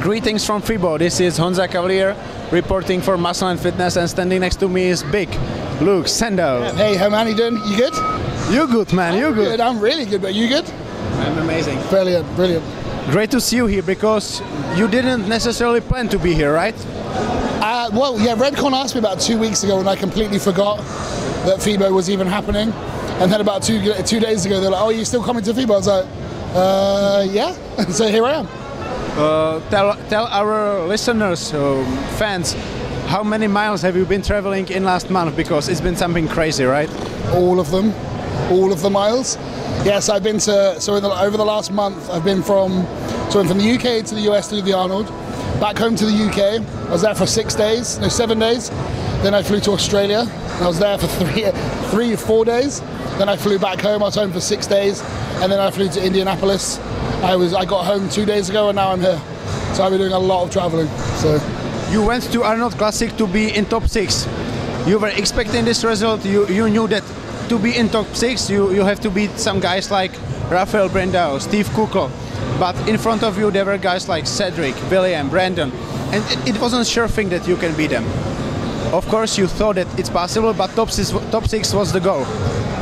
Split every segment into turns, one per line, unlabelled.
Greetings from FIBO. This is Honza Cavalier reporting for Muscle&Fitness, and standing next to me is big Luke SANDOE.
Hey, how man, you doing? You good?
You good, man, you good.
I'm really good, but you good?
I'm amazing.
Brilliant, brilliant.
Great to see you here, because you didn't necessarily plan to be here, right?
Well, yeah, Redcon asked me about 2 weeks ago, and I completely forgot that FIBO was even happening. And then about two days ago, they're like, oh, are you still coming to FIBO? I was like, yeah. So here I am.
Tell our listeners, fans, how many miles have you been traveling in last month? Because it's been something crazy, right?
All of them. All of the miles. Yes, I've been to, over the last month, I've been from the UK to the US to do the Arnold, back home to the UK. I was there for 7 days. Then I flew to Australia, and I was there for 3 or 4 days. Then I flew back home. I was home for 6 days, and then I flew to Indianapolis. I got home 2 days ago, and now I'm here. So I've been doing a lot of traveling. So
you went to Arnold Classic to be in top 6. You were expecting this result. You knew that to be in top 6, you have to beat some guys like Rafael Brandao, Steve Kuklo. But in front of you, there were guys like Cedric, William, Brandon, and it wasn't a sure thing that you can beat them. Of course, you thought that it's possible, but top 6 was the goal.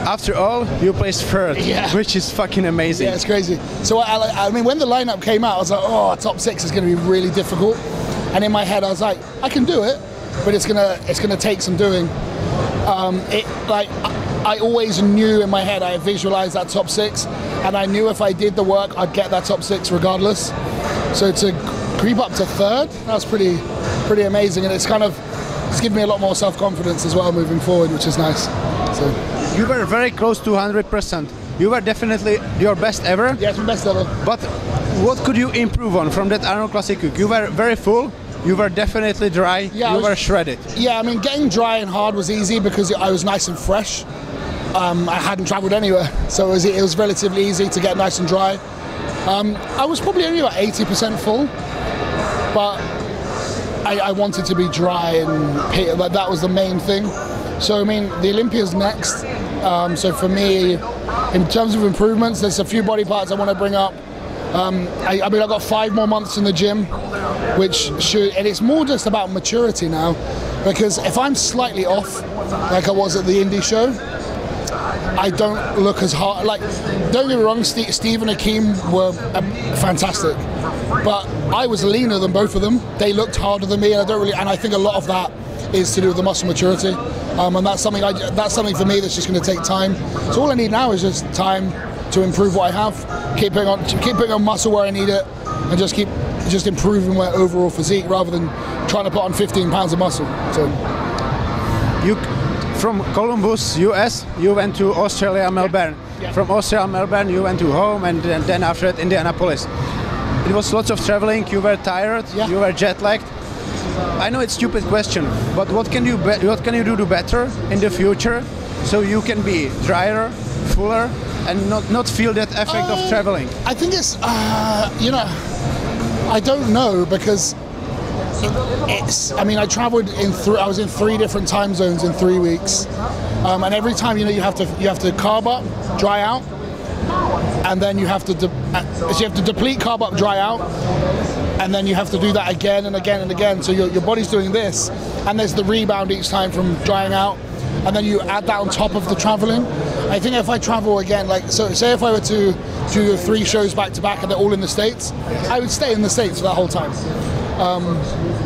After all, you placed third, which is fucking amazing.
Yeah, it's crazy. So I mean, when the lineup came out, I was like, oh, top 6 is going to be really difficult. And in my head, I was like, I can do it, but it's gonna take some doing. I always knew in my head, I visualized that top 6, and I knew if I did the work, I'd get that top 6 regardless. So to creep up to third, that was pretty amazing, and it's given me a lot more self-confidence as well moving forward, which is nice. So
you were very close to 100%. You were definitely your best ever.
Yeah, it's my best ever.
But what could you improve on from that Arnold Classic? You were very full. You were definitely dry. Yeah, you were shredded.
Yeah, I mean, getting dry and hard was easy because I was nice and fresh. I hadn't traveled anywhere, so it was relatively easy to get nice and dry. I was probably only about 80% full, but I wanted to be dry, and that was the main thing. So I mean, the Olympia's next. So for me, in terms of improvements, there's a few body parts I want to bring up. I mean, I've got 5 more months in the gym, and it's more just about maturity now, because if I'm slightly off, like I was at the indie show, I don't look as hard. Like, don't get me wrong, Steve and Akeem were fantastic, but I was leaner than both of them. They looked harder than me, and I think a lot of that is to do with the muscle maturity, and that's something for me that's just going to take time. So all I need now is just time to improve what I have, keep putting on muscle where I need it, and just improving my overall physique rather than trying to put on 15 pounds of muscle. So
from Columbus, US, you went to Australia, Melbourne. Yeah. From Australia, Melbourne, you went to home, and then after that, Indianapolis. It was lots of traveling. You were tired. Yeah. You were jet lagged. I know it's a stupid question, but what can you do better in the future so you can be drier, fuller, and not feel that effect of traveling?
I think it's I don't know, because I mean, I traveled I was in 3 different time zones in 3 weeks, and every time you have to carb up, dry out, and then you have to deplete, carb up, dry out, and then you have to do that again and again and again. So your body's doing this, and there's the rebound each time from drying out, and then you add that on top of the traveling. I think if I travel again, so say if I were to do 3 shows back to back and they're all in the States, I would stay in the States for that whole time.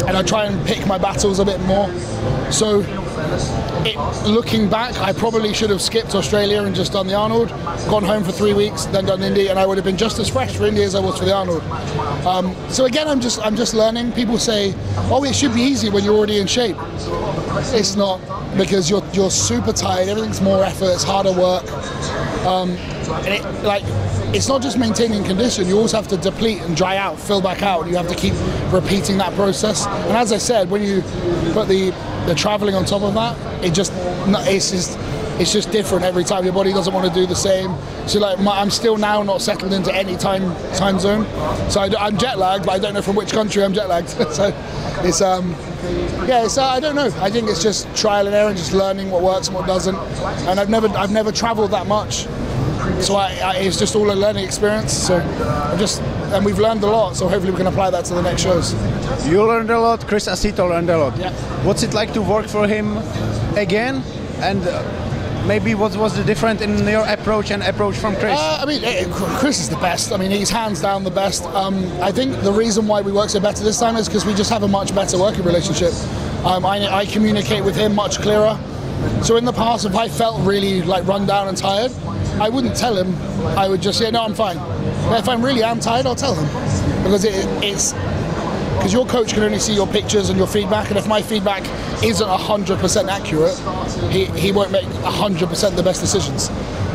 And I try and pick my battles a bit more. So looking back, I probably should have skipped Australia and just done the Arnold, gone home for 3 weeks, then done Indy, and I would have been just as fresh for Indy as I was for the Arnold. So again, I'm just learning. People say, oh, it should be easy when you're already in shape. It's not, because you're super tired, everything's more effort, it's harder work. And it's not just maintaining condition, you also have to deplete and dry out, fill back out, and you have to keep repeating that process. And as I said, when you put the traveling on top of that, it's just different every time. Your body doesn't want to do the same. So I'm still now not settled into any time zone. So I'm jet lagged, but I don't know from which country I'm jet lagged. So it's I don't know. I think it's just trial and error, and just learning what works and what doesn't. And I've never traveled that much. So it's just all a learning experience. So I'm just and we've learned a lot. So hopefully we can apply that to the next shows.
You learned a lot. Chris Aceto learned a lot.
Yeah.
What's it like to work for him again? And maybe what was the difference in your approach and approach from Chris?
I mean, Chris is the best. I mean, he's hands down the best. I think the reason why we work so better this time is because we just have a much better working relationship. I communicate with him much clearer. So in the past, if I felt really like run down and tired, I wouldn't tell him. I would just say, no, I'm fine. But if I'm really am tired, I'll tell him. Because because your coach can only see your pictures and your feedback, and if my feedback isn't 100% accurate, he won't make 100% the best decisions.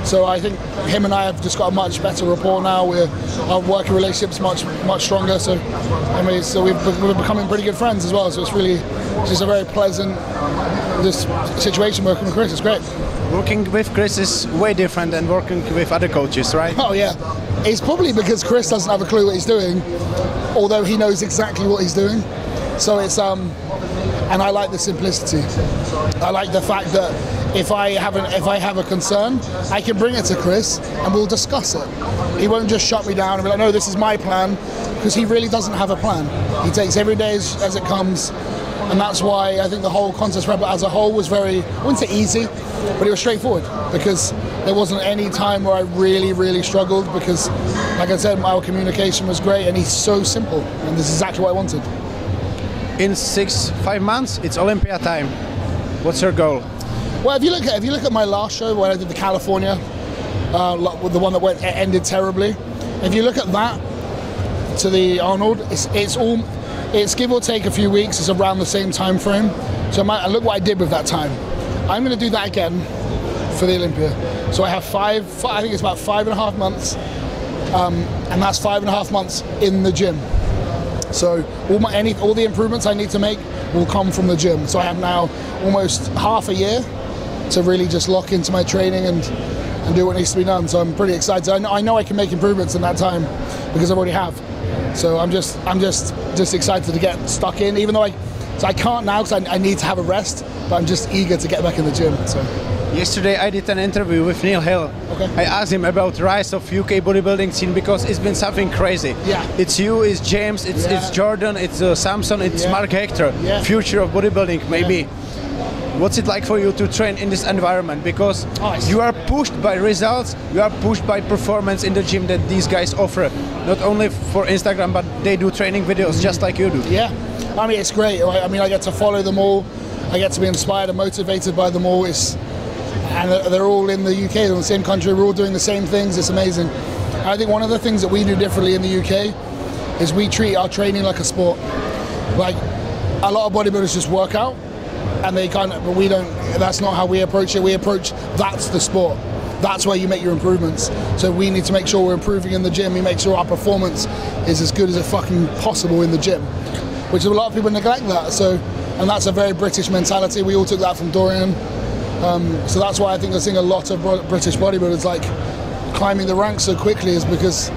So I think him and I have just got a much better rapport now. Our working relationship's much stronger. So we're becoming pretty good friends as well. So it's just a very pleasant situation working with Chris. It's great.
Working with Chris is way different than working with other coaches, right?
Oh yeah, it's probably because Chris doesn't have a clue what he's doing, although he knows exactly what he's doing. So it's and I like the simplicity. I like the fact that if I have a concern, I can bring it to Chris and we'll discuss it. He won't just shut me down and be like, no, this is my plan, because he really doesn't have a plan. He takes every day as it comes, and that's why I think the whole contest prep as a whole was very, I wouldn't say easy, but it was straightforward, because there wasn't any time where I really struggled, because like I said, our communication was great and he's so simple, and this is exactly what I wanted.
In 5 months, it's Olympia time. What's your goal?
Well, if you look at my last show when I did the California, the one that ended terribly. If you look at that to the Arnold, it's give or take a few weeks. It's around the same time frame. So look what I did with that time. I'm going to do that again for the Olympia. So I have I think it's about 5.5 months, and that's 5.5 months in the gym. So all the improvements I need to make will come from the gym. So I have now almost half a year to really just lock into my training and do what needs to be done. So I'm pretty excited. I know I can make improvements in that time because I already have. So I'm just excited to get stuck in, even though I can't now because I need to have a rest, but I'm just eager to get back in the gym. So.
Yesterday I did an interview with Neil Hill.
Okay.
I asked him about the rise of UK bodybuilding scene because it's been something crazy.
Yeah.
It's you, it's James, it's Jordan, it's Samson, it's Mark Hector.
Yeah.
Future of bodybuilding, maybe.
Yeah.
What's it like for you to train in this environment? Because you are pushed by results, you are pushed by performance in the gym that these guys offer. Not only for Instagram, but they do training videos just like you do.
Yeah, I mean, it's great. I mean, I get to follow them all. I get to be inspired and motivated by them all. And they're all in the UK, they're in the same country. We're all doing the same things. It's amazing. I think one of the things that we do differently in the UK is we treat our training like a sport. Like, a lot of bodybuilders just work out, and but we don't. That's not how we approach it. We approach, that's the sport. That's where you make your improvements. So we need to make sure we're improving in the gym. We make sure our performance is as good as it fucking possible in the gym, which a lot of people neglect that. And that's a very British mentality. We all took that from Dorian. So that's why I think a lot of British bodybuilders like climbing the ranks so quickly, is because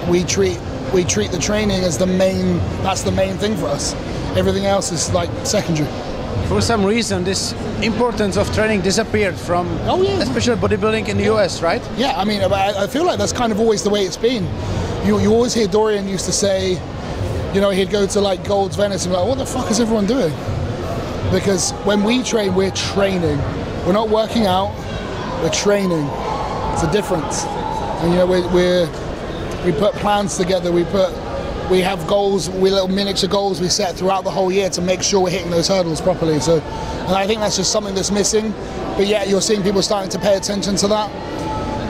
we treat the training as that's the main thing for us. Everything else is like secondary.
For some reason, this importance of training disappeared from, especially bodybuilding in the US, right?
Yeah, I mean, I feel like that's kind of always the way it's been. You always hear Dorian used to say, he'd go to like Gold's Venice and be like, what the fuck is everyone doing? Because when we train, we're training. We're not working out, we're training. It's a difference. And we put plans together, we have goals, little miniature goals we set throughout the whole year to make sure we're hitting those hurdles properly. And I think that's just something that's missing. But yeah, you're seeing people starting to pay attention to that.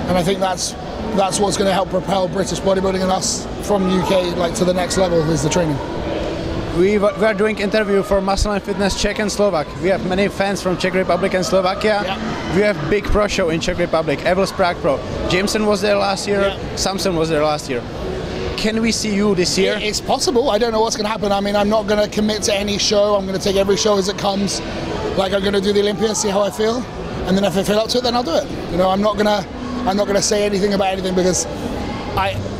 And I think that's what's going to help propel British bodybuilding and us from UK like to the next level, is the training.
We are doing interview for Muscle&Fitness Czech and Slovak. We have many fans from Czech Republic and Slovakia. Yeah. We have big pro show in Czech Republic, Evels Prague Pro. Jameson was there last year, Samson was there last year. Can we see you this year?
It's possible. I don't know what's going to happen. I mean, I'm not going to commit to any show. I'm going to take every show as it comes. Like, I'm going to do the Olympia, see how I feel, and then if I feel up to it, then I'll do it. I'm not gonna say anything about anything, because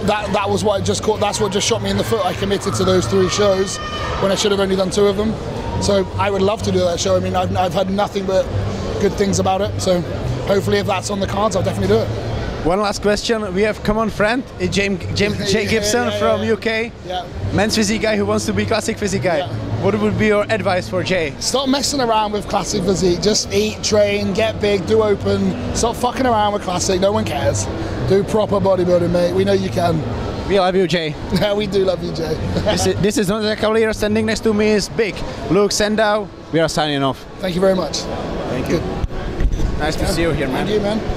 that was what I just caught. That's what just shot me in the foot. I committed to those 3 shows when I should have only done 2 of them. So I would love to do that show. I mean, I've heard nothing but good things about it. So hopefully, if that's on the cards, I'll definitely do it.
One last question. We have common friend, Jay Gibson from UK.
Yeah.
Men's physique guy who wants to be classic physique guy.
Yeah.
What would be your advice for Jay?
Stop messing around with classic physique. Just eat, train, get big, do open. Stop fucking around with classic. No one cares. Do proper bodybuilding, mate. We know you can.
We love you, Jay.
Yeah, we do love you, Jay.
This is not the Cavalier. Standing next to me is Big Luke SANDOE. We are signing off.
Thank you very much.
Thank you. Nice to see you here, man.
Thank you, man.